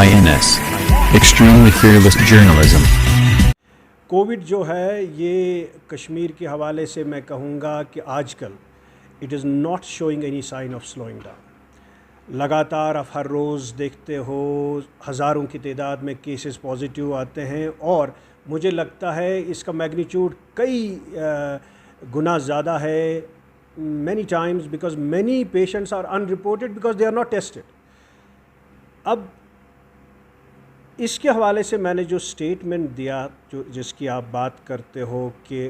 INS Extremely Fearless Journalism. Covid जो है ये कश्मीर के हवाले से मैं कहूँगा कि आजकल it is not showing any sign of slowing down. लगातार आप हर रोज़ देखते हो हज़ारों की तादाद में केसेस पॉजिटिव आते हैं और मुझे लगता है इसका मैग्नीट्यूड कई गुना ज़्यादा है many times because many patients are unreported because they are not tested. अब इसके हवाले से मैंने जो स्टेटमेंट दिया जो जिसकी आप बात करते हो कि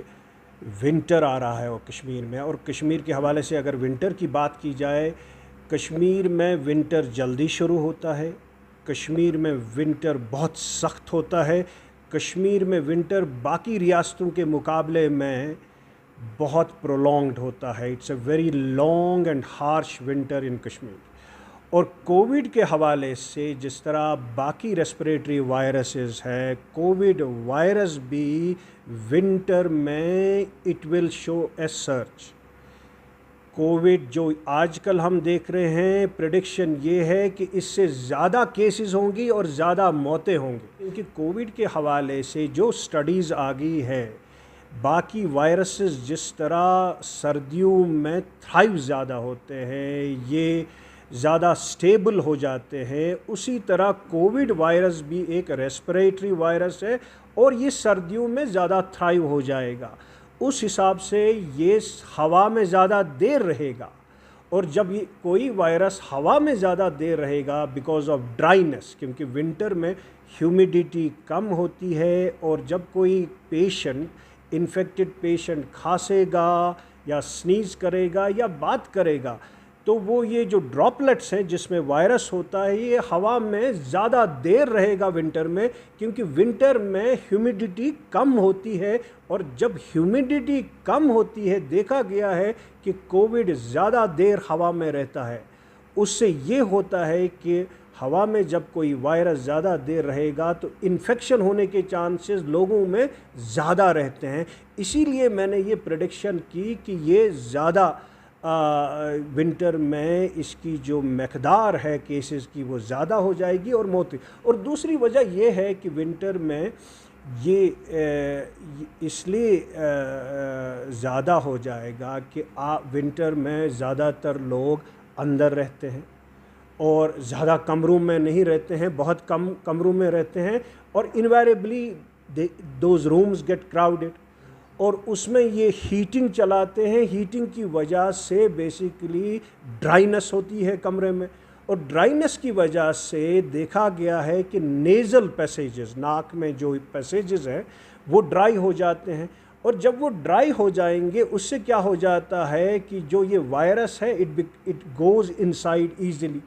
विंटर आ रहा है और कश्मीर में, और कश्मीर के हवाले से अगर विंटर की बात की जाए, कश्मीर में विंटर जल्दी शुरू होता है, कश्मीर में विंटर बहुत सख्त होता है, कश्मीर में विंटर बाकी रियासतों के मुकाबले में बहुत प्रोलॉन्ग्ड होता है। It's a very long and harsh winter इन कश्मीर। और कोविड के हवाले से जिस तरह बाकी रेस्पिरेटरी वायरसेस है, कोविड वायरस भी विंटर में it will show A search. Covid जो आजकल हम देख रहे हैं, प्रेडिक्शन ये है कि इससे ज़्यादा केसेस होंगी और ज़्यादा मौतें होंगी, क्योंकि कोविड के हवाले से जो स्टडीज़ आ गई है, बाकी वायरसेस जिस तरह सर्दियों में थ्राइव ज़्यादा होते हैं, ये ज़्यादा स्टेबल हो जाते हैं, उसी तरह कोविड वायरस भी एक रेस्पिरेटरी वायरस है और ये सर्दियों में ज़्यादा थ्राइव हो जाएगा। उस हिसाब से ये हवा में ज़्यादा देर रहेगा, और जब ये कोई वायरस हवा में ज़्यादा देर रहेगा बिकॉज ऑफ ड्राइनेस, क्योंकि विंटर में ह्यूमिडिटी कम होती है, और जब कोई पेशेंट इन्फेक्टेड पेशेंट खांसेगा या स्नीज़ करेगा या बात करेगा, तो वो ये जो ड्रॉपलेट्स हैं जिसमें वायरस होता है, ये हवा में ज़्यादा देर रहेगा विंटर में, क्योंकि विंटर में ह्यूमिडिटी कम होती है, और जब ह्यूमिडिटी कम होती है देखा गया है कि कोविड ज़्यादा देर हवा में रहता है। उससे ये होता है कि हवा में जब कोई वायरस ज़्यादा देर रहेगा तो इन्फेक्शन होने के चांसेस लोगों में ज़्यादा रहते हैं। इसीलिए मैंने ये प्रेडिक्शन की कि ये ज़्यादा विंटर में इसकी जो मकदार है केसेस की वो ज़्यादा हो जाएगी और मौत। और दूसरी वजह ये है कि विंटर में ये इसलिए ज़्यादा हो जाएगा कि विंटर में ज़्यादातर लोग अंदर रहते हैं और ज़्यादा कमरों में नहीं रहते हैं, बहुत कम कमरों में रहते हैं, और invariably those rooms get crowded, और उसमें ये हीटिंग चलाते हैं। हीटिंग की वजह से बेसिकली ड्राइनेस होती है कमरे में, और ड्राइनेस की वजह से देखा गया है कि नेज़ल पैसेजेस, नाक में जो पैसेजेस हैं वो ड्राई हो जाते हैं, और जब वो ड्राई हो जाएंगे उससे क्या हो जाता है कि जो ये वायरस है इट गोज़ इनसाइड ईजिली,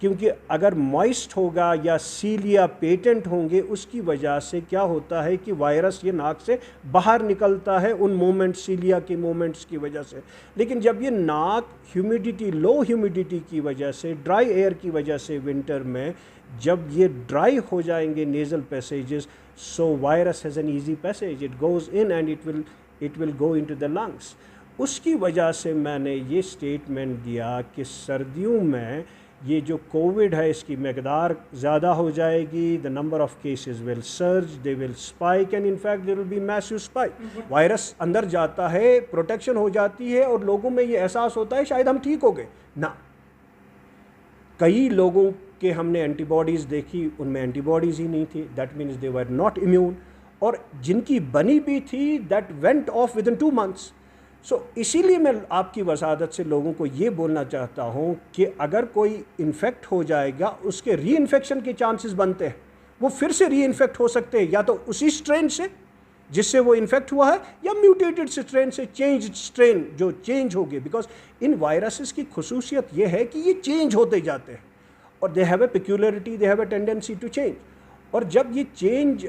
क्योंकि अगर मॉइस्ट होगा या सीलिया पेटेंट होंगे, उसकी वजह से क्या होता है कि वायरस ये नाक से बाहर निकलता है उन मोमेंट्स, सीलिया के मोमेंट्स की वजह से। लेकिन जब ये नाक ह्यूमिडिटी, लो ह्यूमिडिटी की वजह से, ड्राई एयर की वजह से विंटर में जब ये ड्राई हो जाएंगे nasal passages, so virus has an easy passage, it goes in and it will go into the lungs. उसकी वजह से मैंने ये स्टेटमेंट दिया कि सर्दियों में ये जो कोविड है इसकी मकदार ज़्यादा हो जाएगी, the number of cases will surge, they will spike, and in fact there will be massive spike. Virus अंदर जाता है, प्रोटेक्शन हो जाती है, और लोगों में ये एहसास होता है शायद हम ठीक हो गए ना। कई लोगों के हमने एंटीबॉडीज़ देखी, उनमें एंटीबॉडीज़ ही नहीं थी, that means they were not immune, और जिनकी बनी भी थी that went of with in 2 months। इसीलिए मैं आपकी वसादत से लोगों को ये बोलना चाहता हूँ कि अगर कोई इन्फेक्ट हो जाएगा, उसके री इन्फेक्शन के चांसेस बनते हैं, वो फिर से री इन्फेक्ट हो सकते हैं, या तो उसी स्ट्रेन से जिससे वो इन्फेक्ट हुआ है, या म्यूटेटेड स्ट्रेन से, चेंज स्ट्रेन जो चेंज हो गए, बिकॉज इन वायरसेस की खुसूसियत ये है कि ये चेंज होते जाते हैं, और they have a peculiarity, they have a tendency to change, और जब ये चेंज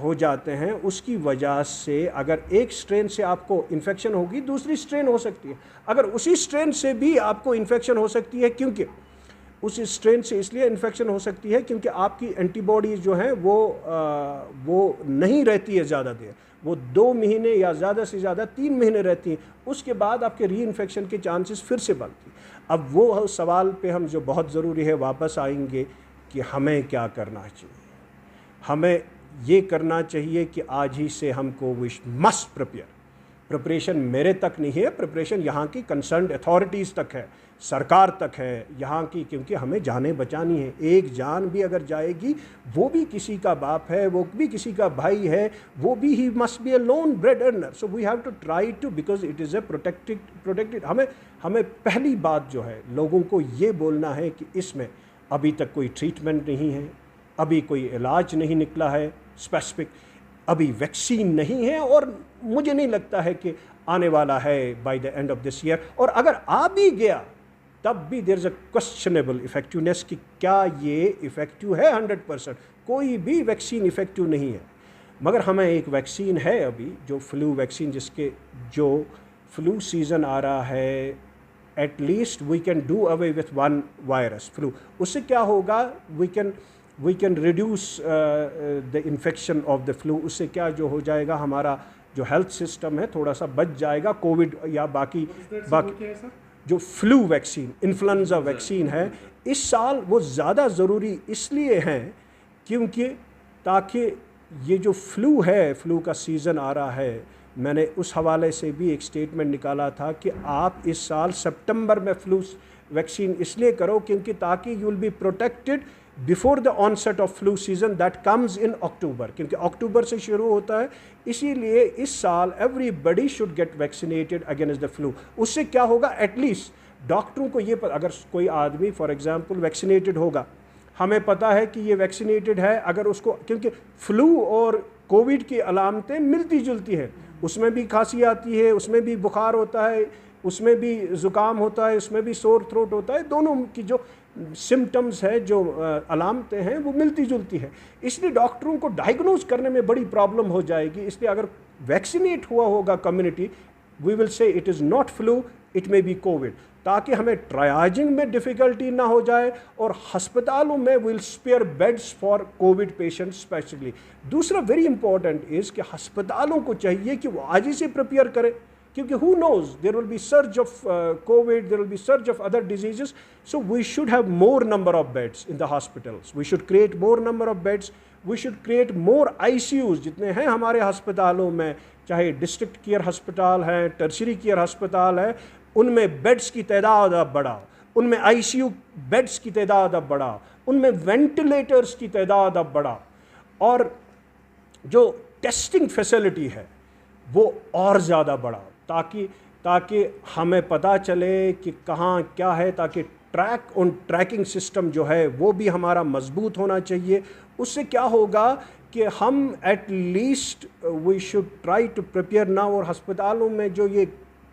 हो जाते हैं उसकी वजह से अगर एक स्ट्रेन से आपको इन्फेक्शन होगी, दूसरी स्ट्रेन हो सकती है, अगर उसी स्ट्रेन से भी आपको इन्फेक्शन हो सकती है, क्योंकि उस स्ट्रेन से इसलिए इन्फेक्शन हो सकती है क्योंकि आपकी एंटीबॉडीज़ जो हैं वो नहीं रहती है ज़्यादा देर, वो 2 महीने या ज़्यादा से ज़्यादा 3 महीने रहती हैं, उसके बाद आपके री इन्फेक्शन के चांसेस फिर से बढ़ती हैं। अब वो सवाल पे हम जो बहुत ज़रूरी है वापस आएंगे कि हमें क्या करना चाहिए। हमें ये करना चाहिए कि आज ही से हमको वी मस्ट प्रिपरेशन मेरे तक नहीं है, प्रिपरेशन यहाँ की कंसर्न्ड अथॉरिटीज़ तक है, सरकार तक है यहाँ की, क्योंकि हमें जानें बचानी है। एक जान भी अगर जाएगी, वो भी किसी का बाप है, वो भी किसी का भाई है, वो भी he must be a lone bread earner. So we have to try to, because it is a protected. हमें पहली बात जो है लोगों को ये बोलना है कि इसमें अभी तक कोई ट्रीटमेंट नहीं है, अभी कोई इलाज नहीं निकला है स्पेसिफिक, अभी वैक्सीन नहीं है, और मुझे नहीं लगता है कि आने वाला है by the end of this year. और अगर आ भी गया तब भी there is a questionable effectiveness कि क्या ये इफ़ेक्टिव है 100%। कोई भी वैक्सीन इफ़ेक्टिव नहीं है, मगर हमें एक वैक्सीन है अभी जो फ्लू वैक्सीन, जिसके जो फ्लू सीज़न आ रहा है, at least we can do away with one virus flu. उससे क्या होगा, we can reduce the infection of the flu. उससे क्या जो हो जाएगा, हमारा जो हेल्थ सिस्टम है थोड़ा सा बच जाएगा कोविड या बाकी जो फ्लू वैक्सीन, इन्फ्लुएंजा वैक्सीन है, इस साल वो ज़्यादा ज़रूरी इसलिए हैं क्योंकि ताकि ये जो फ्लू है, फ्लू का सीज़न आ रहा है, मैंने उस हवाले से भी एक स्टेटमेंट निकाला था कि आप इस साल सितंबर में फ्लू वैक्सीन इसलिए करो क्योंकि ताकि you will be protected before the onset of flu season that comes in October, क्योंकि अक्टूबर से शुरू होता है। इसीलिए इस साल everybody should get vaccinated against the flu. उससे क्या होगा, एटलीस्ट डॉक्टरों को ये अगर कोई आदमी फॉर एग्जांपल वैक्सीनेटेड होगा, हमें पता है कि ये वैक्सीनेटेड है, अगर उसको, क्योंकि फ्लू और कोविड की अलामतें मिलती जुलती हैं, उसमें भी खांसी आती है, उसमें भी बुखार होता है, उसमें भी ज़ुकाम होता है, उसमें भी सोर थ्रोट होता है, दोनों की जो सिम्टम्स है, जो अलामतें हैं, वो मिलती जुलती है। इसलिए डॉक्टरों को डायग्नोज करने में बड़ी प्रॉब्लम हो जाएगी। इसलिए अगर वैक्सीनेट हुआ होगा community, we will say it is not flu, it may be Covid, ताकि हमें ट्रायाजिंग में डिफ़िकल्टी ना हो जाए और हस्पतालों में will spare beds for Covid patients specially. दूसरा वेरी इंपॉर्टेंट इज़ कि हस्पतालों को चाहिए कि वो आज ही से प्रिपेयर करें, क्योंकि who knows, there will be surge of COVID, there will be surge of other diseases, so we should have more number of beds in the hospitals, we should create more number of beds, we should create more ICUs जितने हैं हमारे अस्पतालों में, चाहे district care अस्पताल हैं, tertiary care अस्पताल है, उनमें बेड्स की तादाद अब बढ़ाओ, उनमें ICU बेड्स की तादाद अब बढ़ाओ, उनमें वेंटिलेटर्स की तादाद अब बढ़ाओ, और जो टेस्टिंग फैसिलिटी है वो और ज़्यादा बढ़ाओ, ताकि हमें पता चले कि कहाँ क्या है, ताकि ट्रैकिंग सिस्टम जो है वो भी हमारा मजबूत होना चाहिए। उससे क्या होगा कि हम at least we should try to prepare now, और अस्पतालों में जो ये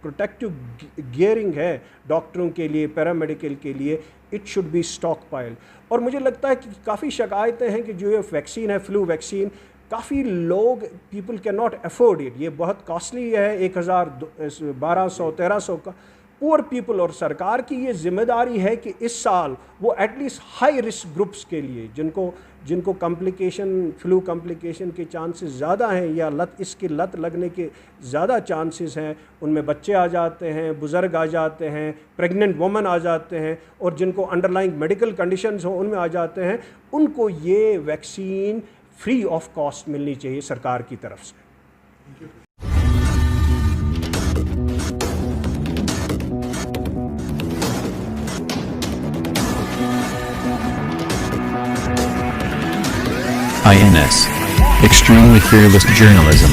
प्रोटेक्टिव गियरिंग है डॉक्टरों के लिए, पैरामेडिकल के लिए, it should be stock pile. और मुझे लगता है कि काफ़ी शिकायतें हैं कि जो ये वैक्सीन है, फ्लू वैक्सीन, काफ़ी लोग, people can not afford it, ये बहुत कॉस्टली है, 1000 1200 1300 का। पुअर पीपल और सरकार की ये जिम्मेदारी है कि इस साल वो एटलीस्ट हाई रिस्क ग्रुप्स के लिए, जिनको कॉम्प्लिकेशन, फ्लू कॉम्प्लिकेशन के चांसेस ज़्यादा हैं, या इसकी लत लगने के ज़्यादा चांसेस हैं, उनमें बच्चे आ जाते हैं, बुज़ुर्ग आ जाते हैं, प्रेग्नेंट वुमेन आ जाते हैं, और जिनको अंडरलाइंग मेडिकल कंडीशंस हो उनमें आ जाते हैं, उनको ये वैक्सीन फ्री ऑफ कॉस्ट मिलनी चाहिए सरकार की तरफ से। INS. Extremely fearless journalism.